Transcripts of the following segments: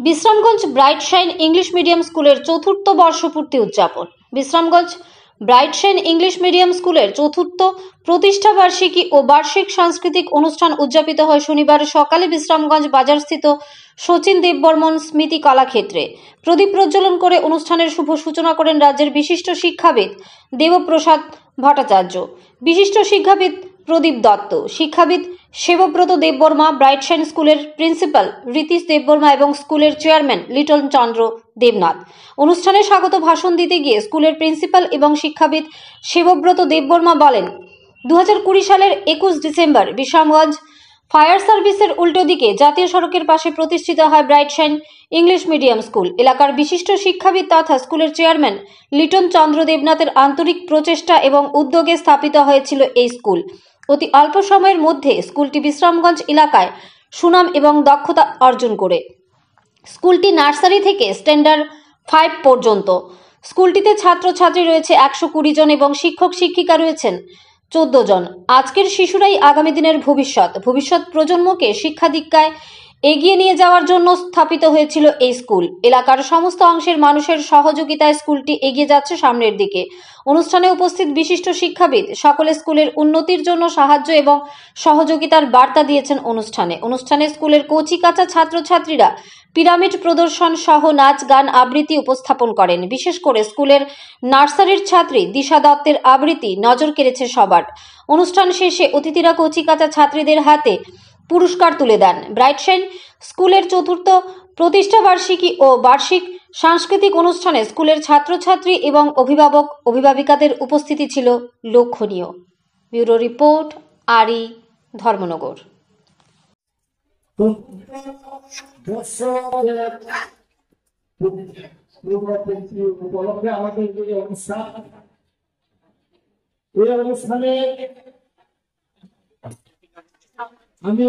Bishramganj bright shine English medium স্কুলের চতুর্থ বর্ষপূর্তি উদযাপন। Bishramganj bright shine English medium স্কুলের চতুর্থ প্রতিষ্ঠা বার্ষিকী ও বার্ষিক সাংস্কৃতিক অনুষ্ঠান উদযাপিত হয় শনিবার সকালে বিশ্রামগঞ্জ বাজারস্থিত শচীন দেববর্মন স্মৃতি কলাক্ষেত্রে। প্রদীপ প্রজ্বলন করে অনুষ্ঠানের শুভ সূচনা করেন রাজ্যের বিশিষ্ট শিক্ষাবিদ দেবপ্রসাদ ভট্টাচার্য, বিশিষ্ট শিক্ষাবিদ প্রদীপ দত্ত, শিক্ষাবিদ সেবব্রত দেববর্মা, ব্রাইট শাইন স্কুলের প্রিন্সিপাল রীতিশ দেববর্মা এবং স্কুলের চেয়ারম্যান লিটন চন্দ্র দেবনাথ। অনুষ্ঠানে স্বাগত ভাষণ দিতে গিয়ে স্কুলের প্রিন্সিপাল এবং শিক্ষাবিদ সেবব্রত দেববর্মা বলেন, 2020 সালের 21 ডিসেম্বর বিশ্রামগঞ্জ ফায়ার সার্ভিসের উল্টো দিকে জাতীয় সড়কের পাশে প্রতিষ্ঠিত হয় bright shine English medium school. এলাকার বিশিষ্ট শিক্ষাবিদ তথা স্কুলের চেয়ারম্যান লিটন চন্দ্র দেবনাথের আন্তরিক প্রচেষ্টা এবং উদ্যোগে স্থাপিত হয়েছিল এই স্কুল। অতি অল্প সময়ের মধ্যে স্কুলটি বিশ্রামগঞ্জ এলাকায় সুনাম এবং দক্ষতা অর্জন করে। স্কুলটি নার্সারি থেকে স্ট্যান্ডার্ড 5 পর্যন্ত। স্কুলটিতে ছাত্রছাত্রী রয়েছে 120 জন এবং শিক্ষক শিক্ষিকা রয়েছেন 14 জন। আজকের শিশুরাই আগামী দিনের ভবিষ্যৎ প্রজন্মকে শিক্ষা দীক্ষায় এগিয়ে নিয়ে যাওয়ার জন্য স্থাপিত হয়েছিল এই স্কুল। এলাকার সমস্ত অংশের মানুষের সহযোগিতায় স্কুলটি এগিয়ে যাচ্ছে সামনের দিকে। অনুষ্ঠানে উপস্থিত বিশিষ্ট শিক্ষাবিদ সকলে স্কুলের উন্নতির জন্য সাহায্য এবং সহযোগিতার বার্তা দিয়েছেন। অনুষ্ঠানে স্কুলের কচিকাঁচা ছাত্রছাত্রীরা পিরামিড প্রদর্শন সহ নাচ গান আবৃত্তি উপস্থাপন করেন। বিশেষ করে স্কুলের নার্সারির ছাত্রী দিশা দত্তের আবৃত্তি নজর কেড়েছে সবার। অনুষ্ঠান শেষে অতিথিরা কচিকাঁচা ছাত্রীদের হাতে পুরস্কার তুলে দেন। ব্রাইট শাইন স্কুলের চতুর্থ প্রতিষ্ঠা বার্ষিকী ও বার্ষিক সাংস্কৃতিক অনুষ্ঠানে স্কুলের ছাত্রছাত্রী এবং অভিভাবক অভিভাবিকাদের উপস্থিতি ছিল লক্ষণীয়। ব্যুরো রিপোর্ট, আরি, ধর্মনগর। উপলক্ষে আমাদের যে অনুষ্ঠান, এই অনুষ্ঠানে আমি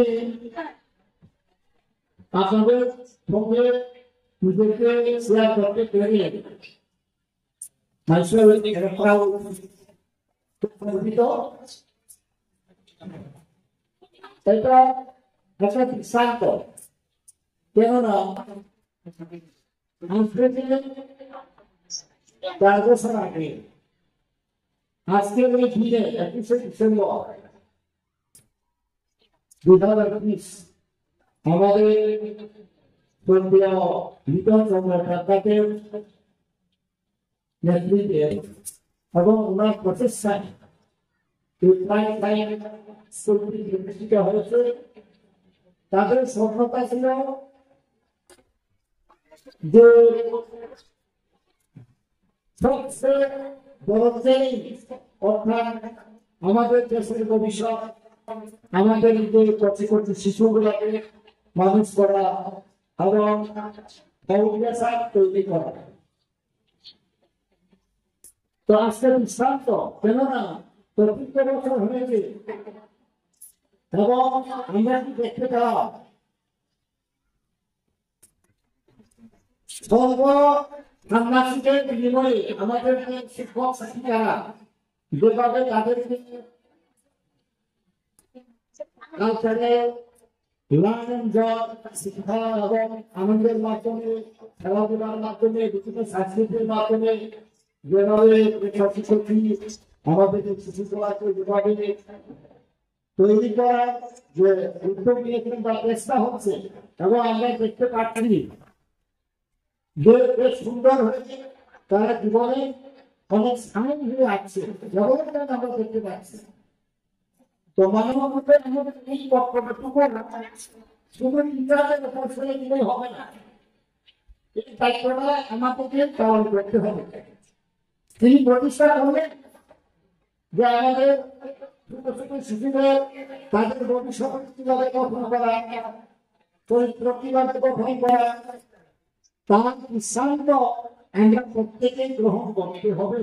আপনাদের সঙ্গে নিজেকে শেয়ার করতে পেরে এটা একটা দৃষ্টান্ত। কেননা আজকের এই দিনে 21শে ডিসেম্বর 2020 আমাদের লিটন চন্দ্র দেবনাথের নেতৃত্বে এবং ওনার প্রচেষ্টায় স্কুলটি প্রতিষ্ঠিত হয়েছে। তাদের সফলতা ছিল যে সবচেয়ে বড় চ্যালেঞ্জ, অর্থাৎ আমাদের দেশের ভবিষ্যৎ, আমাদের যে কচি শিশুগুলোকে মানুষ করা এবং তৈরি করা। তো আজকে দৃষ্টান্ত, কেননা প্রত্যেক বছর হয়েছে এবং আমরা কি দেখতে পেলাম সন্ন্যাসীদের বিনিময়ে আমাদের শিক্ষক শিক্ষিকারা যেভাবে তাদেরকে শিক্ষা এবং আনন্দের মাধ্যমে, খেলাধুলার মাধ্যমে, বিভিন্ন সংস্কৃতির মাধ্যমে যেভাবে আমাদের শিশুগুলাকে যেভাবে তৈরি করার যে উদ্যোগ নিয়েছেন বা চেষ্টা হচ্ছে, এবং আমরা দেখতে পাচ্ছি যে বেশ সুন্দর হয়েছে। তারা জীবনে অনেক স্থায়ী হয়ে আসছে, জগৎটা আমরা দেখতে পাচ্ছি। তো মানবতার আমাদের এই বক্তব্যটুকু শুধু ইন্টারনেটের উপর ছেড়ে দিলেই হবে না, এই দায়িত্বটা আমাদেরকে পালন করতে হবে। তিনি প্রতিষ্ঠা করলেন যে আমাদের ছোট ছোট শিশুদের তাদের ভবিষ্যৎ কিভাবে গঠন করা, চরিত্র কিভাবে গঠন করা, তার সিদ্ধান্ত আমরা প্রত্যেকে গ্রহণ করতে হবে।